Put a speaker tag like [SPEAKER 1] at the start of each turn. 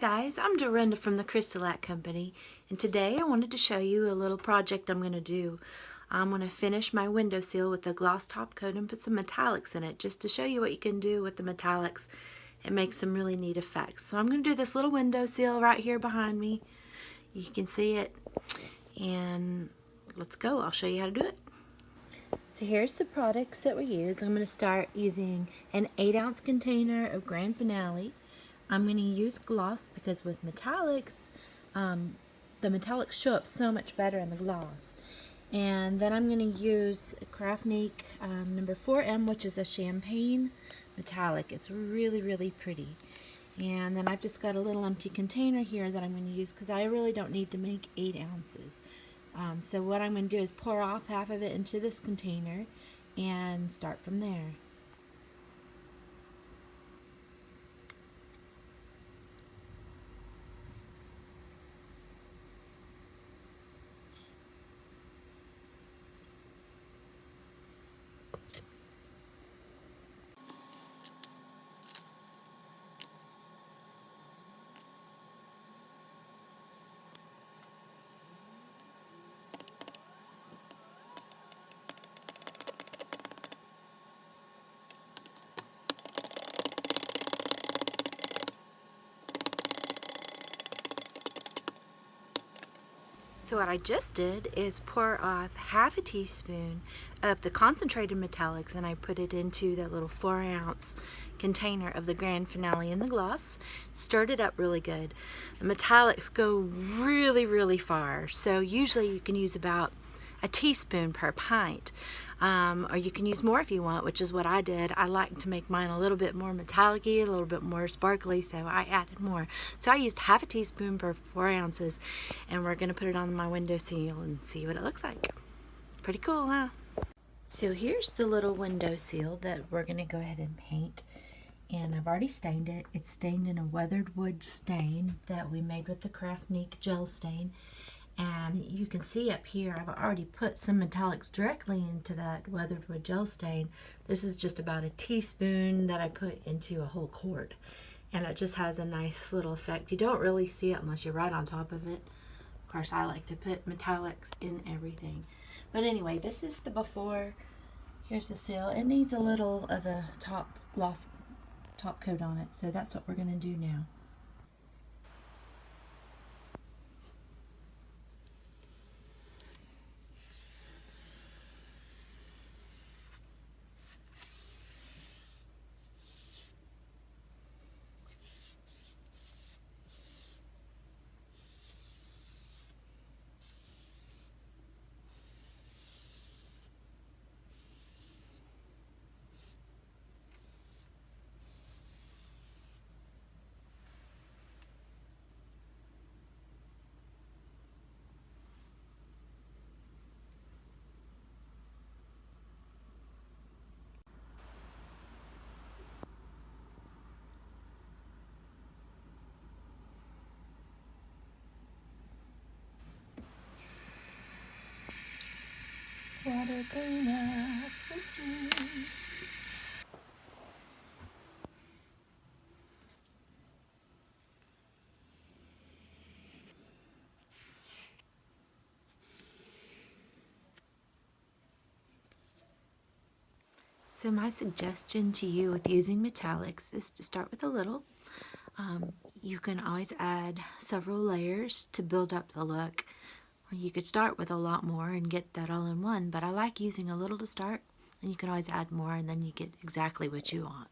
[SPEAKER 1] Guys, I'm Dorinda from the Crystalite Company, and today I wanted to show you a little project I'm going to do. I'm going to finish my windowsill with a gloss top coat and put some metallics in it just to show you what you can do with the metallics and make some really neat effects. So I'm going to do this little windowsill right here behind me. You can see it, and let's go. I'll show you how to do it. So here's the products that we use. I'm going to start using an 8-ounce container of Grand Finale. I'm going to use gloss because with metallics, the metallics show up so much better in the gloss. And then I'm going to use CraftNique number 4M, which is a champagne metallic. It's really, really pretty. And then I've just got a little empty container here that I'm going to use because I really don't need to make 8 ounces. So what I'm going to do is pour off half of it into this container and start from there. So what I just did is pour off half a teaspoon of the concentrated metallics, and I put it into that little 4-ounce container of the Grand Finale in the gloss. Stirred it up really good. The metallics go really, really far, so usually you can use about a teaspoon per pint, or you can use more if you want, which is what I did. I like to make mine a little bit more metallic-y, a little bit more sparkly, so I added more. So I used half a teaspoon per 4 ounces, and we're going to put it on my windowsill and see what it looks like. Pretty cool, huh? So here's the little windowsill that we're going to go ahead and paint, and I've already stained it. It's stained in a weathered wood stain that we made with the CraftNique gel stain. And you can see up here, I've already put some metallics directly into that weathered wood gel stain. This is just about a teaspoon that I put into a whole quart. And it just has a nice little effect. You don't really see it unless you're right on top of it. Of course, I like to put metallics in everything. But anyway, this is the before. Here's the seal. It needs a little of a gloss top coat on it. So that's what we're going to do now. Water cleaner. So my suggestion to you with using metallics is to start with a little. You can always add several layers to build up the look. Or you could start with a lot more and get that all in one, but I like using a little to start, and you can always add more and then you get exactly what you want.